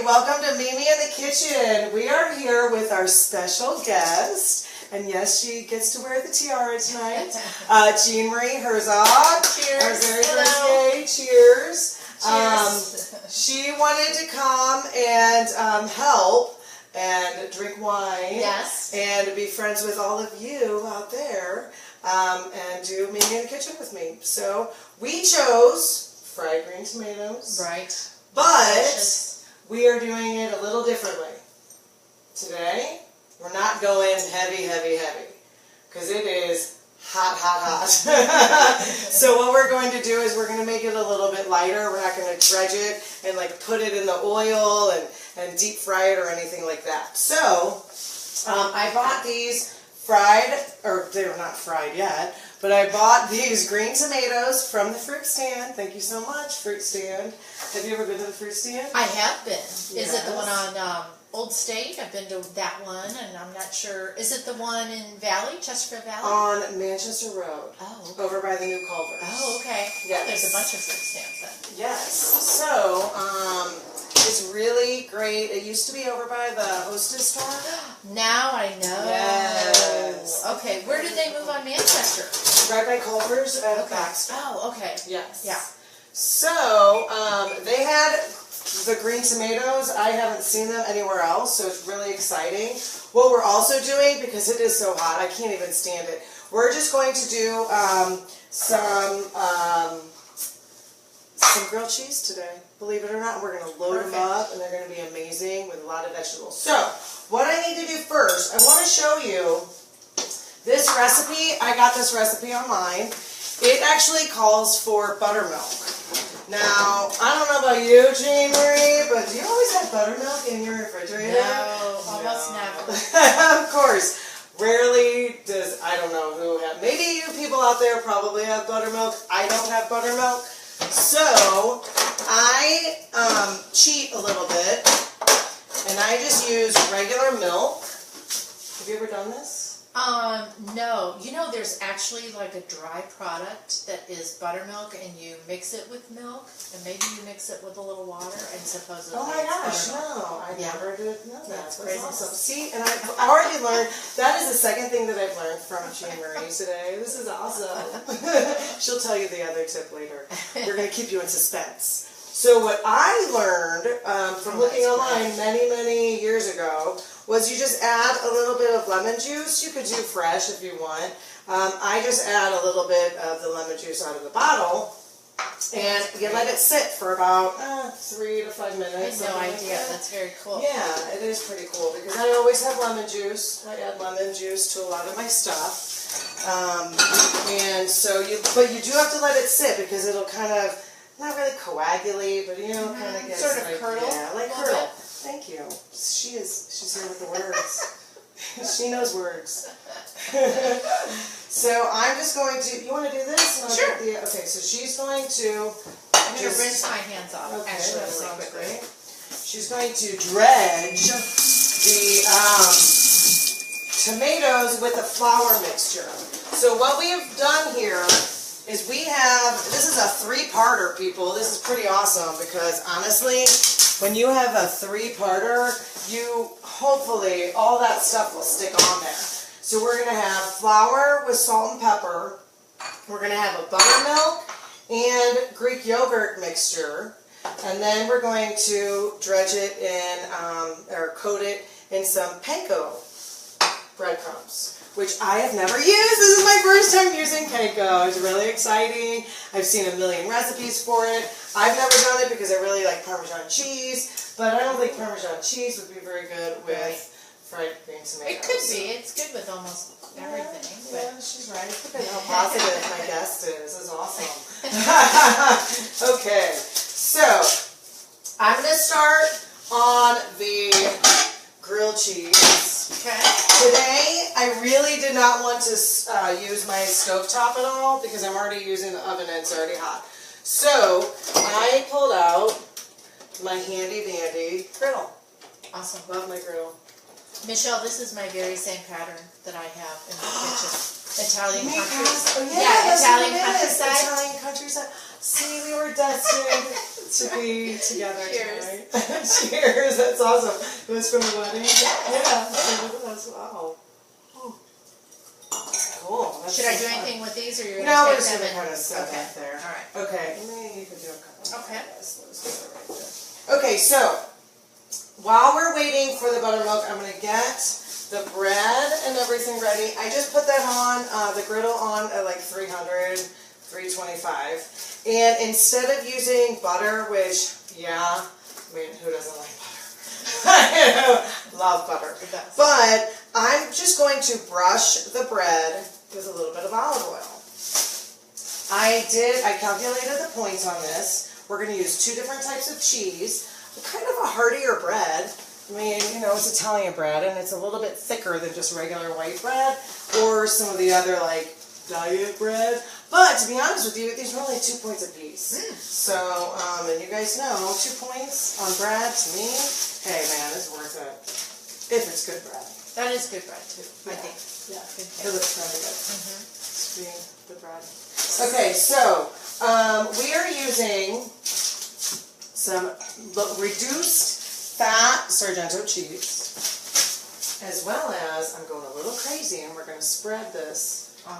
welcome to Mimi in the Kitchen. We are here with our special guest, and yes, she gets to wear the tiara tonight. Jeanmarie Herzog. Cheers. Our very Hello. first day. Cheers. Cheers. She wanted to come and help and drink wine. Yes. And be friends with all of you out there and do Mimi in the Kitchen with me. So we chose fried green tomatoes. Right. But Delicious. we are doing it a little differently. Today, we're not going heavy, because it is hot, hot, hot. So what we're going to do is we're going to make it a little bit lighter. We're not going to dredge it and like put it in the oil and deep fry it or anything like that. So I bought these fried, or they're not fried yet, but I bought these green tomatoes from the fruit stand. Thank you so much, fruit stand. Have you ever been to the fruit stand? I have been. Yes. Is it the one on Old State? I've been to that one, and I'm not sure. Is it the one in Valley, Chesterfield Valley? On Manchester Road. Oh, okay. Over by the new Culver's. Oh, okay. Yes. There's a bunch of fruit stands then. Yes. So, it's really great. It used to be over by the Hostess store. Now I know. Yes. Okay, where did they move on Manchester? Right by Culver's at Okay. Baxter. Oh, okay. Yes. Yeah. So, they had the green tomatoes. I haven't seen them anywhere else, so it's really exciting. What we're also doing, because it is so hot, I can't even stand it, we're just going to do some grilled cheese today. Believe it or not, we're going to load them up, and they're going to be amazing with a lot of vegetables. So, what I need to do first, I want to show you this recipe. I got this recipe online. It actually calls for buttermilk. Now, I don't know about you, Jeanmarie, but do you always have buttermilk in your refrigerator? No, almost never. Of course. Rarely does, I don't know who have, maybe you people out there probably have buttermilk. I don't have buttermilk. So, I cheat a little bit, and I just use regular milk. Have you ever done this? No. You know, there's actually like a dry product that is buttermilk, and you mix it with milk, and maybe you mix it with a little water, and supposedly Oh my gosh, no, I Yeah. never did know that. That's That's crazy. awesome. See, and I've already learned, that is the second thing that I've learned from Jeanmarie today. This is awesome. She'll tell you the other tip later. We're going to keep you in suspense. So what I learned from looking online many years ago was you just add a little bit of lemon juice. You could do fresh if you want. I just add a little bit of the lemon juice out of the bottle, and you let it sit for about 3 to 5 minutes. I had no idea. That's very cool. Yeah, it is pretty cool because I always have lemon juice. I add lemon juice to a lot of my stuff. And so but you do have to let it sit because it'll kind of, not really coagulate, but you know, kind of get sort of curdle. Yeah, like curdle. Thank you. She's here with the words. She knows words. So I'm just going to, you want to do this? Sure. Okay, so she's going to, I'm going to rinse my hands off, okay, actually, that really sounds quickly. great. She's going to dredge the tomatoes with a flour mixture. So what we have done here is we have, this is a 3-parter, people. This is pretty awesome because honestly, when you have a 3-parter, you hopefully all that stuff will stick on there. So we're going to have flour with salt and pepper. We're going to have a buttermilk and Greek yogurt mixture. And then we're going to dredge it in, or coat it in some panko breadcrumbs, which I have never used. This is my first time using panko. It's really exciting. I've seen a million recipes for it. I've never done it because I really like Parmesan cheese, but I don't think Parmesan cheese would be very good with fried green tomatoes. It could be. It's good with almost everything. Yeah, she's right. Look at how positive my guest is. This is awesome. Okay, so I'm going to start on the grilled cheese. Okay. Today, I really did not want to use my stovetop at all because I'm already using the oven and it's already hot. So, I pulled out my handy-dandy griddle. Awesome. Love my griddle. Michelle, this is my very same pattern that I have in the kitchen. Italian Make countryside. pasta. Yeah, that's Italian what it is. countryside. Italian countryside. See, we were destined. to be together Cheers. tonight. Cheers. That's awesome. It was from the wedding? Yeah. That's, wow. Cool. That's Should I so do fun. anything with these, or you're No, gonna we're take just them gonna and- kind of set Okay. that there. All right. Okay. Maybe you could do a couple. Okay. Okay, so while we're waiting for the buttermilk, I'm gonna get the bread and everything ready. I just put that on the griddle on at like 300, 325. And instead of using butter, which, yeah, I mean, who doesn't like butter? I love butter. But I'm just going to brush the bread with a little bit of olive oil. I calculated the points on this. We're going to use 2 different types of cheese. Kind of a heartier bread. I mean, you know, it's Italian bread, and it's a little bit thicker than just regular white bread, or some of the other, like, diet bread. But, to be honest with you, these are only 2 points a piece. So, and you guys know, 2 points on bread, to me, hey, man, it's worth it. If it's good bread. That is good bread, too, I think. Yeah, Good it looks really good. Mm-hmm. Screen the bread. Okay, so, we are using some reduced fat Sargento cheese, as well as, I'm going a little crazy, and we're going to spread this on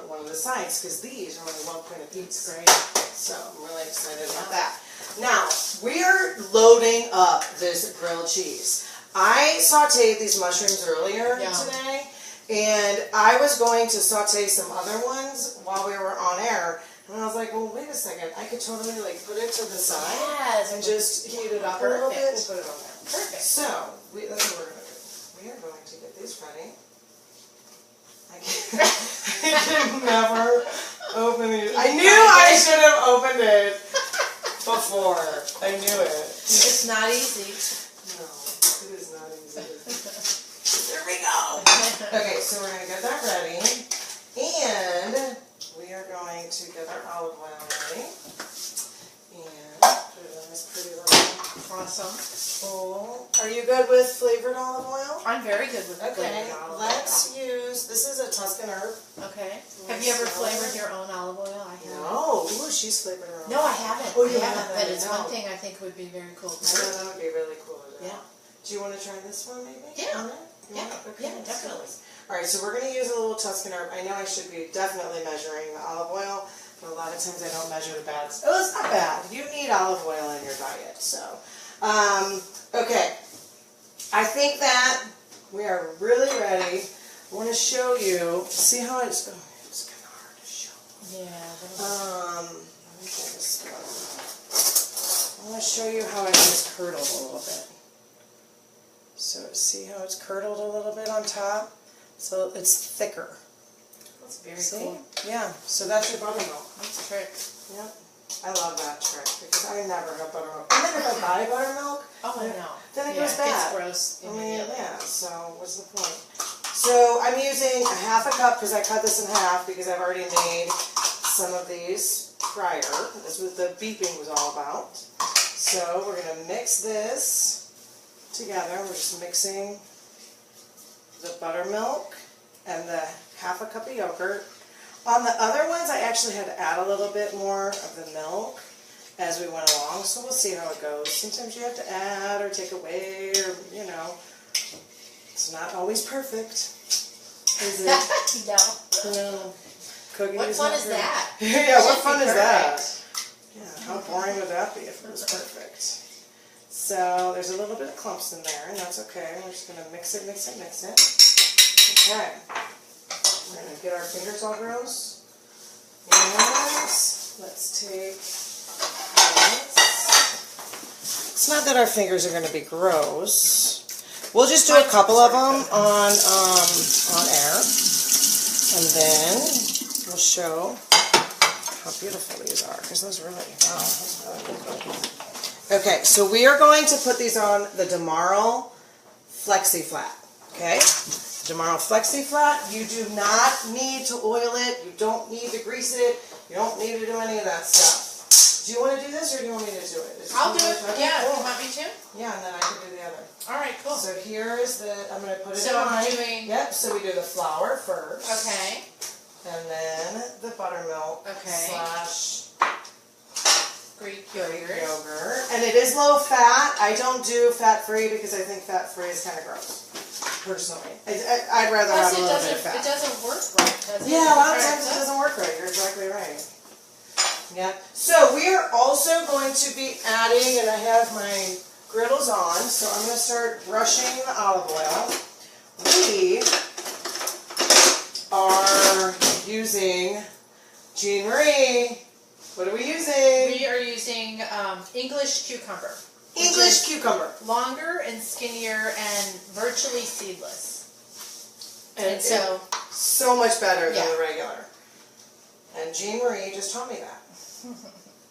one of the sides, because these are only 1 point a piece. Great. So I'm really excited about that. Now, we're loading up this grilled cheese. I sauteed these mushrooms earlier today, and I was going to saute some other ones while we were on air. And I was like, well, wait a second. I could totally like put it to the side and just heat it up a little bit and put it on there. Perfect. So, that's what we're going to do. We are going to get these ready. I can never open these. I knew I should have opened it before. I knew it. It's not easy. No, it is not easy. There we go. Okay, so we're going to get that ready. And we are going to get our olive oil ready. And put it in this pretty little bowl. Are you good with flavored olive oil? I'm very good with Okay, flavored olive oil. let's use, this is a Tuscan herb. Okay. Have you ever flavored your own olive oil? I haven't. No. Ooh, she's flavored her own. No, I haven't. Oh, you I haven't, haven't? but it's No. one thing I think would be very cool to I know that would be really cool to do. Yeah. Do you want to try this one maybe? Yeah. Yeah, Yeah, definitely. Alright, so we're going to use a little Tuscan herb. I know I should be definitely measuring the olive oil, but a lot of times I don't measure the bad. Oh, it's not bad. You need olive oil in your diet, so. Okay. I think that we are really ready. I want to show you, see how it's, oh, it's kind of hard to show. Yeah. Let me pull this one. I want to show you how it just curdled a little bit. So see how it's curdled a little bit on top? So it's thicker. That's very See? cool. Yeah, so that's your buttermilk. That's a trick. Yep. I love that trick because I never have buttermilk. And then if I buy buttermilk, Oh, I know. then it goes bad. It's gross. I mean, yeah, so what's the point? So I'm using a half a cup because I cut this in half because I've already made some of these prior. That's what the beeping was all about. So we're going to mix this together. We're just mixing the buttermilk and the half a cup of yogurt. On the other ones, I actually had to add a little bit more of the milk as we went along, so we'll see how it goes. Sometimes you have to add or take away, or, you know, it's not always perfect, is it? No. No. Cooking What is fun not is perfect. that? Yeah, what Should fun be is that? perfect. Yeah, how boring would that be if it was perfect? So there's a little bit of clumps in there, and that's okay. We're just going to mix it, mix it, mix it. Okay. We're going to get our fingers all gross. And let's take this. It's not that our fingers are going to be gross. We'll just do a couple of them on air. And then we'll show how beautiful these are, because those really, wow, those really good. Okay, so we are going to put these on the Jeanmarie Flexi Flat, okay? Jeanmarie Flexi Flat, you do not need to oil it, you don't need to grease it, you don't need to do any of that stuff. Do you want to do this, or do you want me to do it? I'll do it, yeah, cool. you want me to? Yeah, and then I can do the other. Alright, cool. So here is the, I'm going to put it So on. I'm doing... Yep, so we do the flour first. Okay. And then the buttermilk Okay. slash Greek yogurt. And it is low fat. I don't do fat-free because I think fat-free is kind of gross, personally. I'd rather have a little bit of fat. It doesn't work right, does it? Yeah, a lot of times it doesn't work right. You're exactly right. Yeah. So we are also going to be adding, and I have my griddles on, so I'm going to start brushing the olive oil. We are using, Jeanmarie, what are we using? We are using English cucumber. English cucumber. Longer and skinnier and virtually seedless. And so much better than the regular. And Jeanmarie just taught me that.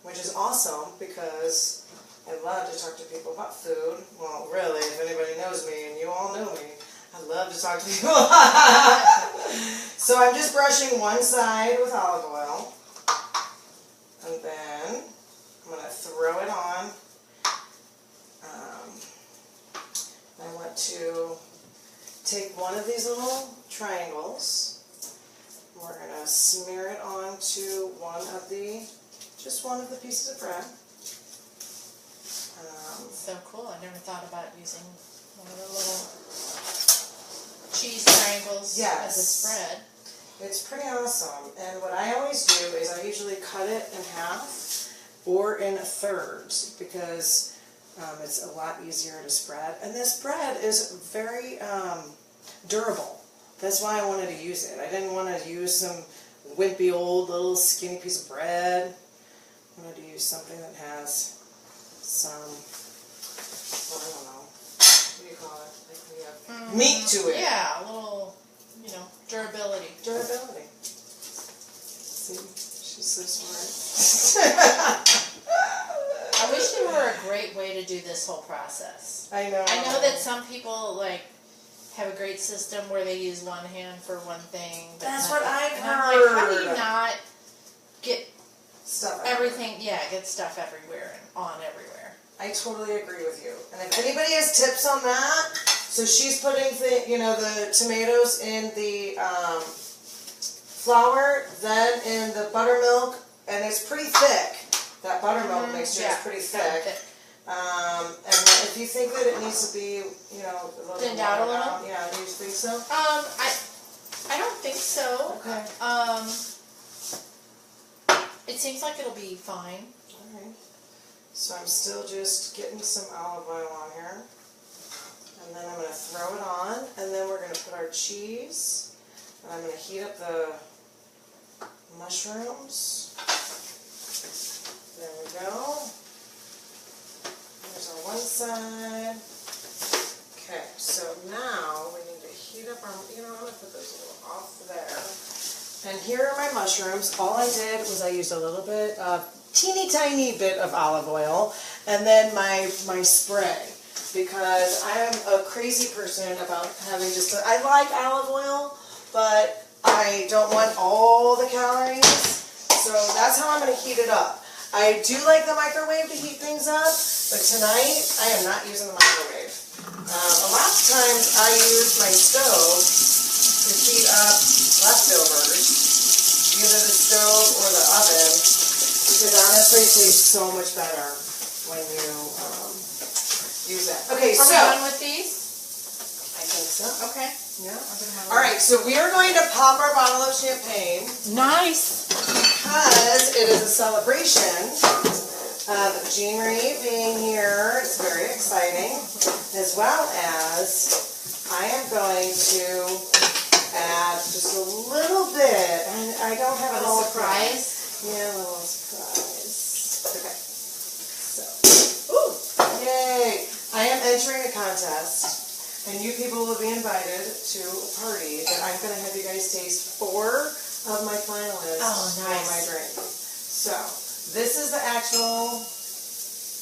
Which is awesome because I love to talk to people about food. Well, really, if anybody knows me, and you all know me, I love to talk to people. So I'm just brushing one side with olive oil. And then I'm going to throw it on. I want to take one of these little triangles. We're going to smear it onto just one of the pieces of bread. So cool. I never thought about using one of the little cheese triangles as a spread. It's pretty awesome. And what I always do is I usually cut it in half or in thirds because it's a lot easier to spread. And this bread is very durable. That's why I wanted to use it. I didn't want to use some wimpy old little skinny piece of bread. I wanted to use something that has some, well, I don't know, what do you call it? Like we have meat to it. Yeah, a little, durability. Durability. See, she's so smart. I wish there were a great way to do this whole process. I know. I know that some people have a great system where they use one hand for one thing. But that's what I've heard. I'm like, how do you not get stuff everything? Yeah, get stuff everywhere and on everywhere. I totally agree with you. And if anybody has tips on that, so she's putting the tomatoes in the flour, then in the buttermilk, and it's pretty thick. That buttermilk mixture is pretty thick. And if you think that it needs to be, a little thinned out a little, yeah, do you think so? I don't think so. Okay. It seems like it'll be fine. All right. So I'm still just getting some olive oil on here. And then I'm going to throw it on, and then we're going to put our cheese. And I'm going to heat up the mushrooms. There we go. There's our one side. Okay, so now we need to heat up our, I'm going to put those a little off there. And here are my mushrooms. All I did was I used a little bit of, teeny tiny bit of olive oil, and then my spray. Because I am a crazy person about having I like olive oil, but I don't want all the calories. So that's how I'm going to heat it up. I do like the microwave to heat things up, but tonight I am not using the microwave. A lot of times I use my stove to heat up leftovers, either the stove or the oven, because honestly it tastes so much better when you use that. Okay, Are we done with these? I think so. Okay. Yeah. All right, so we are going to pop our bottle of champagne. Nice. Because it is a celebration of Jeanmarie being here. It's very exciting. As well as I am going to add just a little bit. And I don't have a whole surprise. Yeah, a little surprise. Okay. So, yay! I am entering a contest, and you people will be invited to a party that I'm going to have you guys taste 4 of my finalists for my drink. So, this is the actual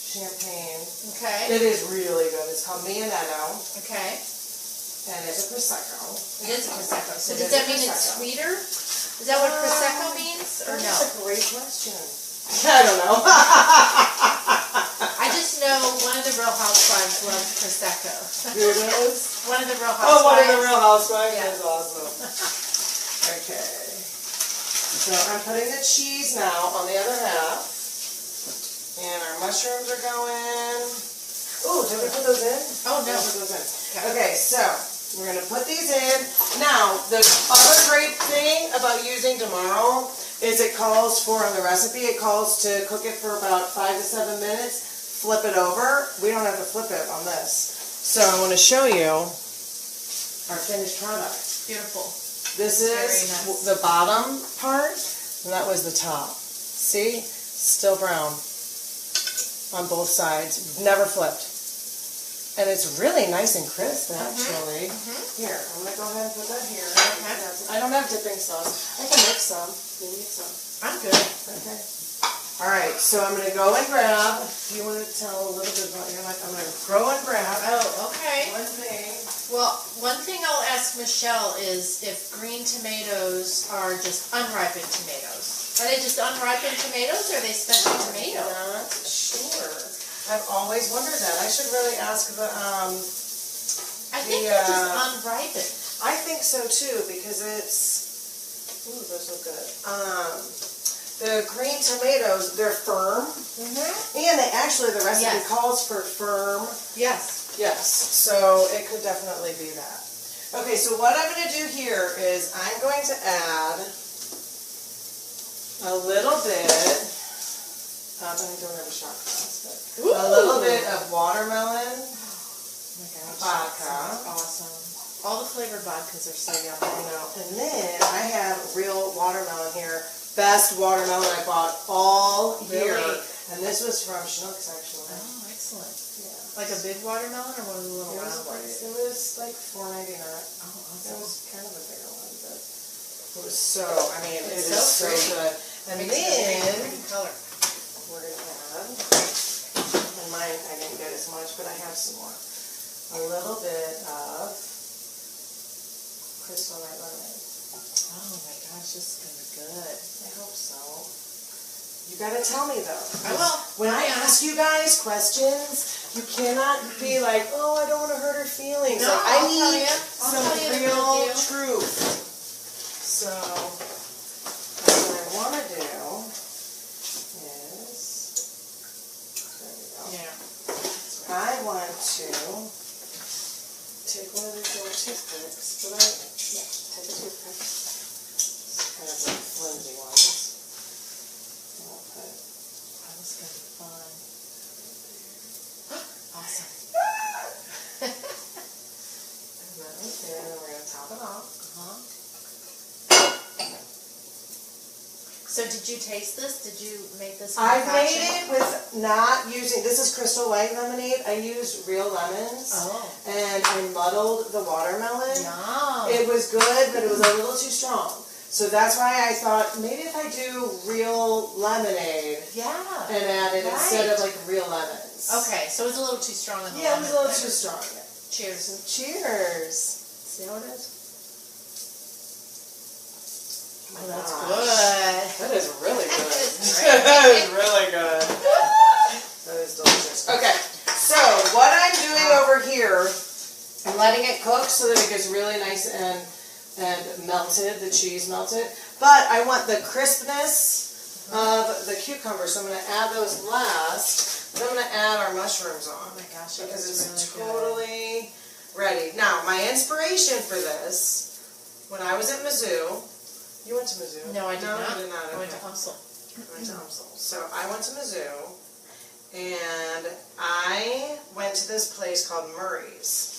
champagne. Okay. It is really good. It's called Mianetto. Okay. And it's a Prosecco. It is a Prosecco. So does that mean it's sweeter? Is that what Prosecco means, or no? That's a great question. I don't know. I just know one of the Real Housewives loves Prosecco. Who does? One of the Real Housewives. Oh, one of the Real Housewives? Yeah. That's awesome. Okay. So I'm putting the cheese now on the other half. And our mushrooms are going. Ooh, did we put those in? Oh, no. Put those in. Okay, so we're going to put these in. Now, the other great thing about using tomorrow is it calls for, on the recipe, it calls to cook it for about 5 to 7 minutes, flip it over. We don't have to flip it on this. So I want to show you our finished product. Beautiful. This is nice. the bottom part, and that was the top. See? Still brown on both sides. Never flipped. And it's really nice and crisp, actually. Here, I'm going to go ahead and put that here. I don't have dipping sauce. I can mix some. You need some. I'm good. Okay. All right, so I'm going to go and grab. You want to tell a little bit about your life? I'm going to go and grab. Oh, okay. One thing. Well, one thing I'll ask Michelle is if green tomatoes are just unripened tomatoes. Are they just unripened tomatoes or are they special tomatoes? I'm not sure. I've always wondered that. I should really ask the, I think they're just unripened. I think so too, because it's, ooh, those look good. The green tomatoes, they're firm. And they actually, the recipe calls for firm. Yes. Yes, so it could definitely be that. Okay, so what I'm going to do here is I'm going to add a little bit, I don't have a shot glass, but a little bit of watermelon vodka. Awesome. All the flavored vodkas are so yummy. I know. And then I have real watermelon here. Best watermelon I bought all year. Really? And this was from Schnucks, actually. Oh, excellent. Yeah. Like a big watermelon or one of the little round ones? It was like $4.99. Oh, awesome. It was kind of a bigger one, but it was so, I mean, it is so good. And then pretty color. we're going to add, and mine I didn't get as much, but I have some more. A little bit of Crystal Light Lemonade. Oh my gosh, this is going to be good. I hope so. You got to tell me though. I will. When I ask you guys questions, you cannot be like, oh, I don't want to hurt her feelings. No, like, I'll I need some tell you the real deal. truth. So, what I want to do is, there we go. Yeah. I want to take one of these little toothpicks, but take a toothpick. It's kind of like flimsy ones. And I'll put Oh, this is going to be fun. Awesome. and then we're going to top it off. So did you taste this? Did you make this I concoction? made it with not using, this is Crystal Light Lemonade. I used real lemons. Oh. And I muddled the watermelon. Yum. It was good, but it was a little too strong. So that's why I thought, maybe if I do real lemonade Yeah. and add it instead of like real lemons. Okay, so it was a little too strong in the Yeah, it was a little lemon too flavor. strong. Cheers. Cheers. See how it is? Oh, that's Gosh. good. That is really good. That is great. That is really good. That is delicious. Okay, so what I'm doing over here, I'm letting it cook so that it gets really nice and melted, the cheese melted. But I want the crispness of the cucumber, so I'm going to add those last. Then I'm going to add our mushrooms on. Oh my gosh, because it's really totally ready. Now, my inspiration for this, when I was at Mizzou, you went to Mizzou? No, I did not. You did not. I went to Okay. Hustle. I went to Umsel. So I went to Mizzou, and I went to this place called Murray's.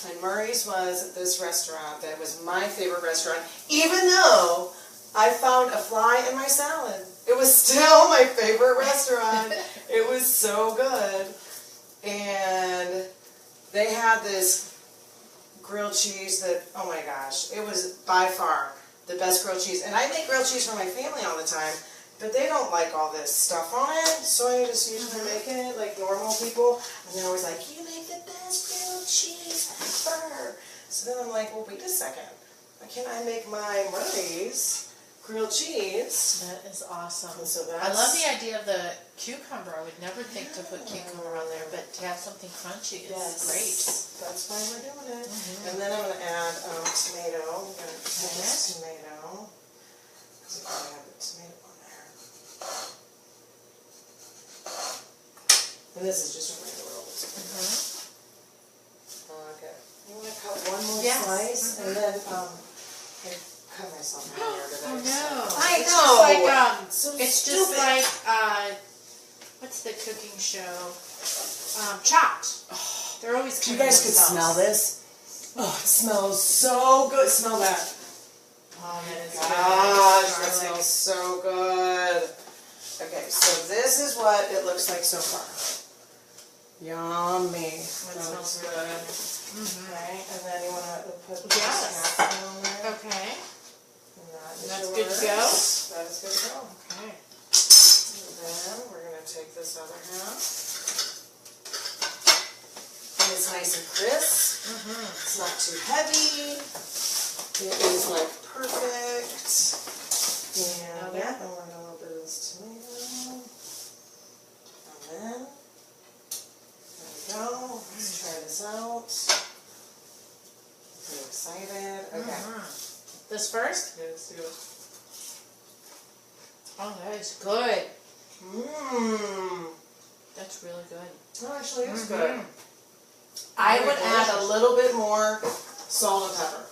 And Murray's was this restaurant that was my favorite restaurant, even though I found a fly in my salad. It was still my favorite restaurant. It was so good. And they had this grilled cheese that, oh my gosh, it was by far the best grilled cheese. And I make grilled cheese for my family all the time, but they don't like all this stuff on it, so I just usually make it like normal people. And they're always like, you make the best grilled cheese ever. So then I'm like, well, wait a second. Why can't I make my Murray's grilled cheese? That is awesome. And so I love the idea of the cucumber. I would never think to put cucumber on there, but to have something crunchy is great. That's why we're doing it. And then I'm going to add tomato. I'm going to put this tomato. Because I probably have the tomato on there. And this is just a regular old tomato. Okay. You want to cut one more slice? And then, I cut myself in here today. Oh no. I It's know. just like, it's just like, what's the cooking show? Chopped. They're always You guys could smell this. Oh, it smells so good. Smell that. Oh, that is Gosh, good. that smells so good. Okay, so this is what it looks like so far. Yummy. That smells good. Mm-hmm. Okay, and then you want to put the Yes. scallion on there. Okay. And That's good to go? That is good to go. Okay. And then we're going to take this other half. And it's nice and crisp. Mm-hmm. It's not too heavy. It is like perfect. And Okay. yeah, and we're going to a little bit of this tomato. And then, there we go. Let's try this out. Pretty excited. Okay. Mm-hmm. This first? Yeah, let's do it. Oh, that is good. Mmm. That's really good. That actually is Mm-hmm. good. I would add a little bit more salt and pepper.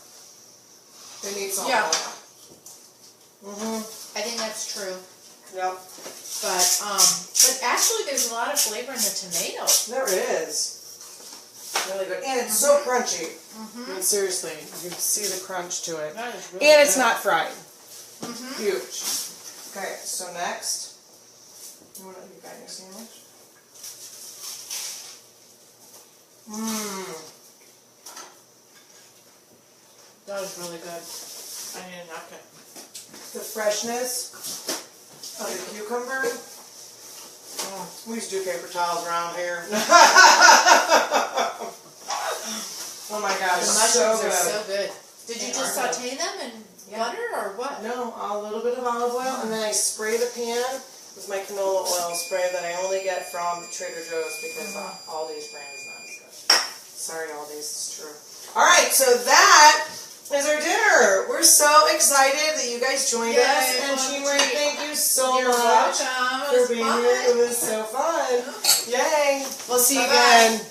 They need salt Yeah. and pepper. Mm-hmm. I think that's true. Yep. But actually there's a lot of flavor in the tomato. There is. Really good. And it's so crunchy. Mm-hmm. I mean, seriously, you can see the crunch to it. That is really And it's good. not fried. Mm-hmm. Huge. Okay, so next, you got your sandwich? Mmm. That was really good. I need a napkin. The freshness of the cucumber. Oh, we used to do paper towels around here. Oh my gosh, The so mushrooms good. are so good. Did you They just are good. saute them in Yeah. butter or what? No, a little bit of olive oil, and then I spray the pan with my canola oil spray that I only get from Trader Joe's because Aldi's brand is not as good. Sorry, Aldi's, it's true. All right, so that is our dinner. We're so excited that you guys joined us, and Jeanmarie, thank you so You're much welcome. It for was being fun. here. It was so fun. Yay! We'll see you Bye-bye. again.